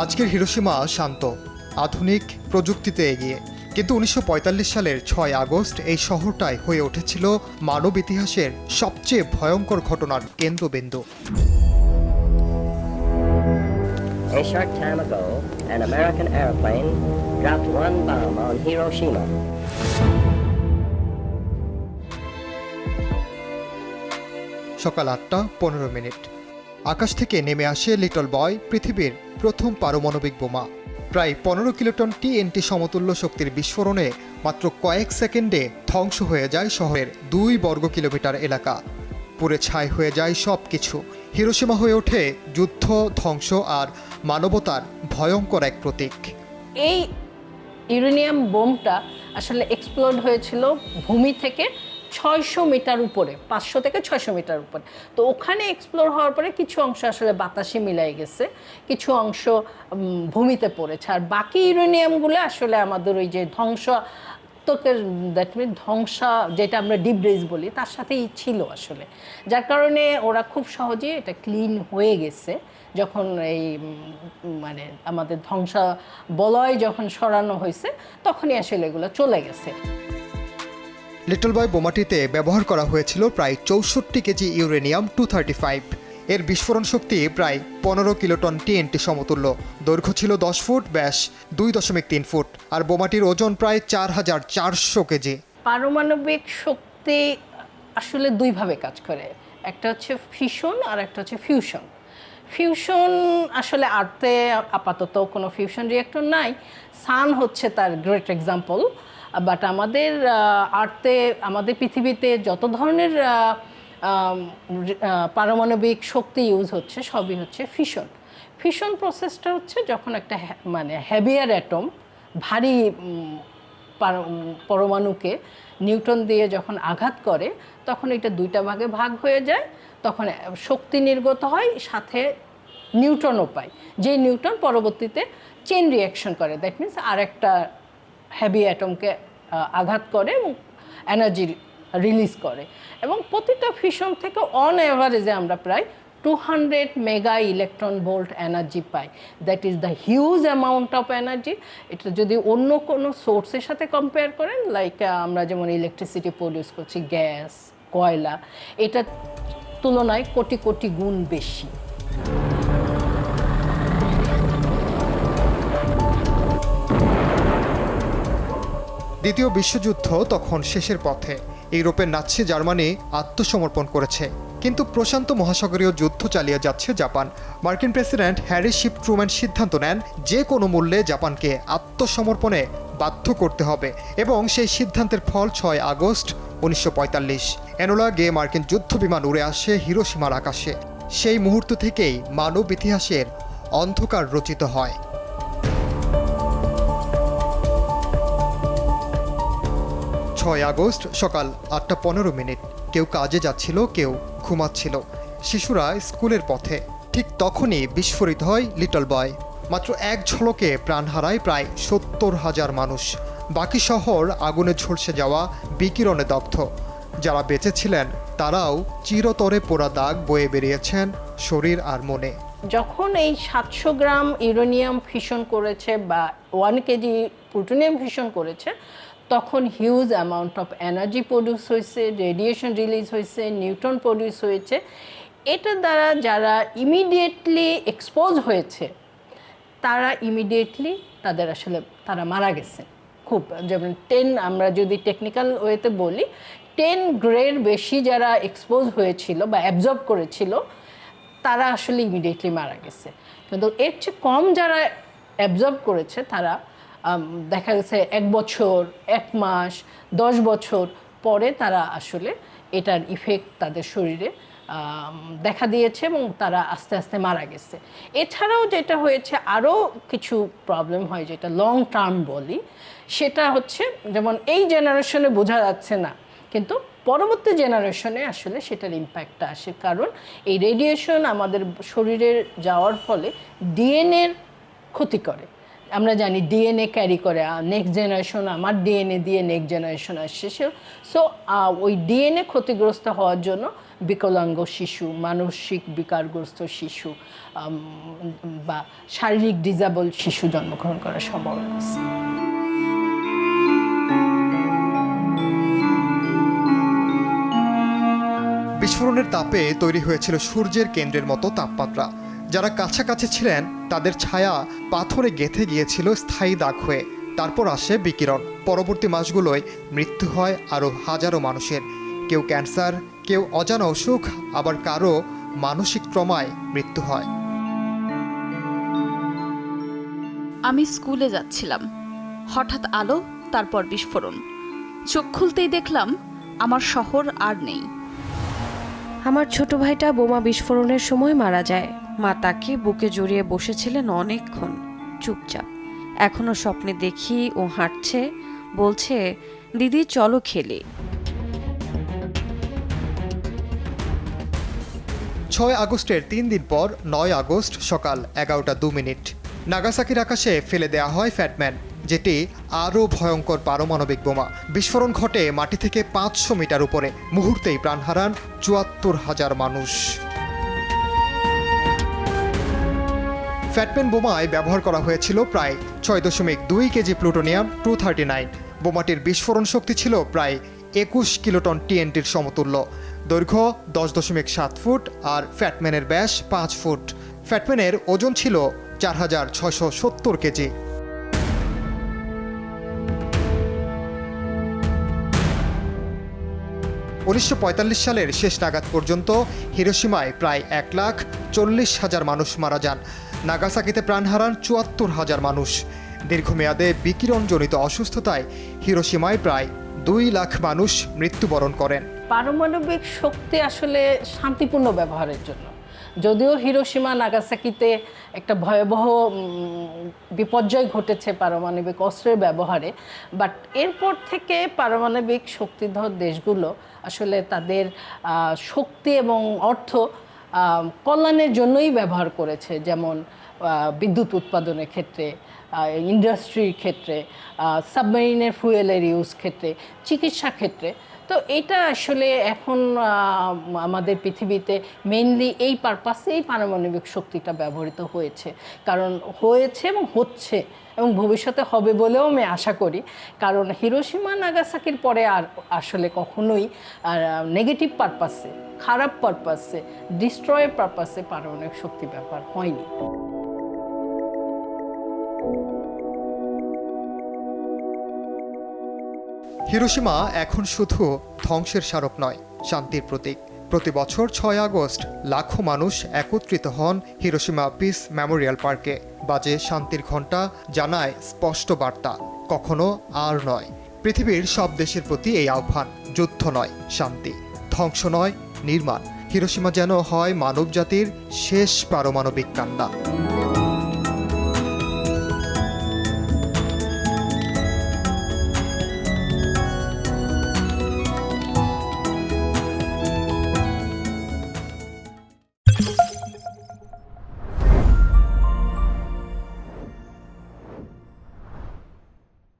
আজকের হিরোশিমা শান্ত, আধুনিক প্রযুক্তিতে এগিয়ে, কিন্তু 1945 সালের 6 আগস্ট এই শহরটাই হয়ে উঠেছিল মানব ইতিহাসের সবচেয়ে ভয়ঙ্কর ঘটনার কেন্দ্রবিন্দু। A short time ago, an American airplane dropped one bomb on Hiroshima. সকাল 8:15। আকাশ থেকে নেমে আসে লিটল বয়, পৃথিবীর প্রথম পারমাণবিক বোমা। প্রায় 15 কিলোটন TNT সমতুল্য শক্তির বিস্ফোরণে মাত্র কয়েক সেকেন্ডে ধ্বংস হয়ে যায় শহরের 2 বর্গ কিলোমিটার এলাকা। পুড়ে ছাই হয়ে যায় সব কিছু। হিরোশিমা হয়ে ওঠে যুদ্ধ, ধ্বংস আর মানবতার ভয়ঙ্কর এক প্রতীক। এই ইউরেনিয়াম বোমটা আসলে এক্সপ্লোড হয়েছিল ভূমি থেকে 600 মিটার উপরে, 500 থেকে 600 মিটার উপরে। তো ওখানে এক্সপ্লোর হওয়ার পরে কিছু অংশ আসলে বাতাসে মিলাই গেছে, কিছু অংশ ভূমিতে পড়েছে, আর বাকি ইউরেনিয়ামগুলো আসলে আমাদের ওই যে দ্যাট মিন ধ্বংসা, যেটা আমরা ডিব্রিজ বলি, তার সাথেই ছিল আসলে, যার কারণে ওরা খুব সহজেই এটা ক্লিন হয়ে গেছে। যখন এই মানে আমাদের ধ্বংসা বলয় যখন সরানো হয়েছে, তখনই আসলে এগুলো চলে গেছে। লিটল বয় বোমাটিতে ব্যবহার করা হয়েছিল প্রায় 64 কেজি ইউরেনিয়াম 235। এর বিস্ফোরণ শক্তি প্রায় 15 কিলোটন TNT সমতুল্য। দৈর্ঘ্য ছিল 10 ফুট, ব্যাস 2.3 ফুট, আর বোমাটির ওজন প্রায় 4400 কেজি। পারমাণবিক শক্তি আসলে দুইভাবে কাজ করে, একটা হচ্ছে ফিশন আর একটা হচ্ছে ফিউশন। ফিউশন আসলে আর্থে আপাতত কোনো ফিউশন রিঅ্যাক্টর নাই, সান হচ্ছে তার গ্রেট এক্সাম্পল। বাট আমাদের আর্থে, আমাদের পৃথিবীতে যত ধরনের পারমাণবিক শক্তি ইউজ হচ্ছে সবই হচ্ছে ফিশন। ফিশন প্রসেসটা হচ্ছে যখন একটা মানে হেভিয়ার অ্যাটম, ভারী পরমাণুকে নিউটন দিয়ে যখন আঘাত করে, তখন এটা দুইটা ভাগে ভাগ হয়ে যায়, তখন শক্তি নির্গত হয়, সাথে নিউটনও পায়, যে নিউটন পরবর্তীতে চেইন রিঅ্যাকশন করে, দ্যাট মিনস আর একটা হেভি অ্যাটমকে আঘাত করে এবং এনার্জি রিলিজ করে। এবং প্রতিটা ফিশন থেকে অন অ্যাভারেজে আমরা প্রায় 200 mega electron volt energy pi. That is the huge amount of energy. এটা যদি অন্য কোনো সোর্সের সাথে কম্পেয়ার করেন, লাইক আমরা যেমন ইলেকট্রিসিটি প্রডিউস করছি, গ্যাস, কয়লা, এটার তুলনায় কোটি কোটি গুণ বেশি। দ্বিতীয় বিশ্বযুদ্ধ তখন শেষের পথে। ইউরোপের নাৎসি জার্মানি আত্মসমর্পণ করেছে, কিন্তু প্রশান্ত মহাসাগরীয় যুদ্ধ চালিয়ে যাচ্ছে জাপান। মার্কিন প্রেসিডেন্ট হ্যারি শিপ ট্রুম্যান সিদ্ধান্ত নেন যে কোনো মূল্যে জাপানকে আত্মসমর্পণে বাধ্য করতে হবে, এবং সেই সিদ্ধান্তের ফল 6 আগস্ট 1945। এনোলা গে মার্কিন যুদ্ধ বিমান উড়ে আসে হিরোশিমার আকাশে। সেই মুহূর্ত থেকেই মানব ইতিহাসের অন্ধকার রচিত হয়। 6 আগস্ট সকাল 8:15। কেউ কাজে যাচ্ছিল, কেউ ঘুমাচ্ছিল, শিশুরা স্কুলের পথে। ঠিক তখনই বিস্ফোরিত হয় লিটল বয়। মাত্র এক ঝলকে প্রাণ হারায় প্রায় 70,000 মানুষ। বাকি শহর আগুনে ঝলসে যাওয়া, বিকিরণে দগ্ধ। যারা বেঁচে ছিলেন তারাও চিরতরে পোড়া দাগ বয়ে বেরিয়েছেন শরীর আর মনে। যখন এই 700 গ্রাম ইউরেনিয়াম ফিশন করেছে বা 1 কেজি প্লুটোনিয়াম ফিশন করেছে, তখন huge amount of energy produce হয়েছে, রেডিয়েশন রিলিজ হয়েছে, নিউট্রন প্রডিউস হয়েছে। এটার দ্বারা যারা ইমিডিয়েটলি এক্সপোজ হয়েছে, তারা ইমিডিয়েটলি তারা মারা গেছে। খুব, যেমন 10, আমরা যদি টেকনিক্যাল ওয়েতে বলি, 10 গ্রেড বেশি যারা এক্সপোজ হয়েছিল বা অ্যাবজর্ব করেছিল, তারা আসলে ইমিডিয়েটলি মারা গেছে। কিন্তু এর চেয়ে কম যারা অ্যাবজর্ব করেছে, তারা দেখা গেছে 1 বছর, 1 মাস, 10 বছর পরে তারা আসলে এটার ইফেক্ট তাদের শরীরে দেখা দিয়েছে এবং তারা আস্তে আস্তে মারা গেছে। এছাড়াও যেটা হয়েছে, আরও কিছু প্রবলেম হয় যেটা লং টার্ম বলি, সেটা হচ্ছে যেমন এই জেনারেশনে বোঝা যাচ্ছে না, কিন্তু পরবর্তী জেনারেশনে আসলে সেটার ইম্প্যাক্টটা আসে, কারণ এই রেডিয়েশন আমাদের শরীরে যাওয়ার ফলে ডিএনএর ক্ষতি করে। আমরা জানি ডিএনএ ক্যারি করে, নেক্সট জেনারেশন আমার ডিএনএ দিয়ে নেক্সট জেনারেশন আসছে। সো ওই ডিএনএ ক্ষতিগ্রস্ত হওয়ার জন্য বিকলাঙ্গ শিশু, মানসিক বিকারগ্রস্ত শিশু বা শারীরিক ডিসেবল শিশু জন্মগ্রহণ করার সম্ভাবনা আছে। বিস্ফোরণের তাপে তৈরি হয়েছিল সূর্যের কেন্দ্রের মতো তাপমাত্রা। যারা কাছাকাছি ছিলেন তাদের ছায়া পাথরে গেঁথে গিয়েছিল স্থায়ী দাগ হয়ে। তারপর আসে বিকিরণ। পরবর্তী মাসগুলোয় মৃত্যু হয় আরও হাজারো মানুষের। কেউ ক্যান্সার, কেউ অজানা অসুখ, আবার কারো মানসিক ট্রমায় মৃত্যু হয়। আমি স্কুলে যাচ্ছিলাম, হঠাৎ আলো, তারপর বিস্ফোরণ। চোখ খুলতেই দেখলাম আমার শহর আর নেই। আমার ছোট ভাইটা বোমা বিস্ফোরণের সময় মারা যায়। মা তাকে বুকে জড়িয়ে বসেছিলেন অনেকক্ষণ, চুপচাপ। এখনো স্বপ্নে দেখি ও হাঁটছে, বলছে, দিদি চলো খেলি। 6 আগস্টের 3 দিন পর 9 আগস্ট সকাল 11টা 2 মিনিট নাগাসাকির আকাশে ফেলে দেওয়া হয় ফ্যাটম্যান, যেটি আরও ভয়ঙ্কর পারমাণবিক বোমা। বিস্ফোরণ ঘটে মাটি থেকে 500 মিটার উপরে। মুহূর্তেই প্রাণ হারান 74,000 মানুষ। ফ্যাটম্যান বোমায় ব্যবহার করা হয়েছিল প্রায় 6.2 কেজি প্লুটোনিয়াম 239। বোমাটির বিস্ফোরণ শক্তি ছিল প্রায় 21 কিলোটন টিএনটির সমতুল্য। দৈর্ঘ্য 10.7 ফুট আর ফ্যাটম্যানের ব্যাস 5 ফুট। ফ্যাটম্যানের ওজন ছিল 4,670 কেজি। $1945 সালের শেষ নাগাদ পর্যন্ত হিরোশিমায় প্রায় 1,40,000 মানুষ মারা যান। নাগাসাকিতে প্রাণ হারান 74,000 মানুষ। দীর্ঘমেয়াদে বিকিরণজনিত অসুস্থতায় হিরোশিমায় প্রায় 2 লাখ মানুষ মৃত্যুবরণ করেন। পারমাণবিক শক্তি আসলে শান্তিপূর্ণ ব্যবহারের জন্য, যদিও হিরোশিমা নাগাসাকিতে একটা ভয়াবহ বিপর্যয় ঘটেছে পারমাণবিক অস্ত্রের ব্যবহারে, বাট এরপর থেকে পারমাণবিক শক্তিধর দেশগুলো আসলে তাদের শক্তি এবং অর্থ কল্যাণের জন্যই ব্যবহার করেছে, যেমন বিদ্যুৎ উৎপাদনের ক্ষেত্রে, ইন্ডাস্ট্রির ক্ষেত্রে, সাবমেরিনের ফুয়েলের ইউজ ক্ষেত্রে, চিকিৎসা ক্ষেত্রে। তো এটা আসলে এখন আমাদের পৃথিবীতে মেইনলি এই পারপাসেই পারমাণবিক শক্তিটা ব্যবহৃত হয়েছে, কারণ হয়েছে এবং হচ্ছে এবং ভবিষ্যতে হবে বলেও আমি আশা করি। কারণ হিরোশিমা নাগাসাকির পরে আর আসলে কখনোই নেগেটিভ পারপাসে, খারাপ পারপাসে, ডিস্ট্রয়ের পারপাসে পারমাণবিক শক্তি ব্যবহার হয়নি। হিরোশিমা এখন শুধু ধ্বংসের স্মারক নয়, শান্তির প্রতীক। প্রতি বছর 6 আগস্ট লাখো মানুষ একত্রিত হন হিরোশিমা পিস মেমোরিয়াল পার্কে। বাজে শান্তির ঘণ্টা, জানায় স্পষ্ট বার্তা, কখনো আর নয়। পৃথিবীর সব দেশের প্রতি এই আহ্বান, যুদ্ধ নয়, শান্তি, ধ্বংস নয়, নির্মাণ। হিরোশিমা যেন হয় মানবজাতির শেষ পারমাণবিক কান্না।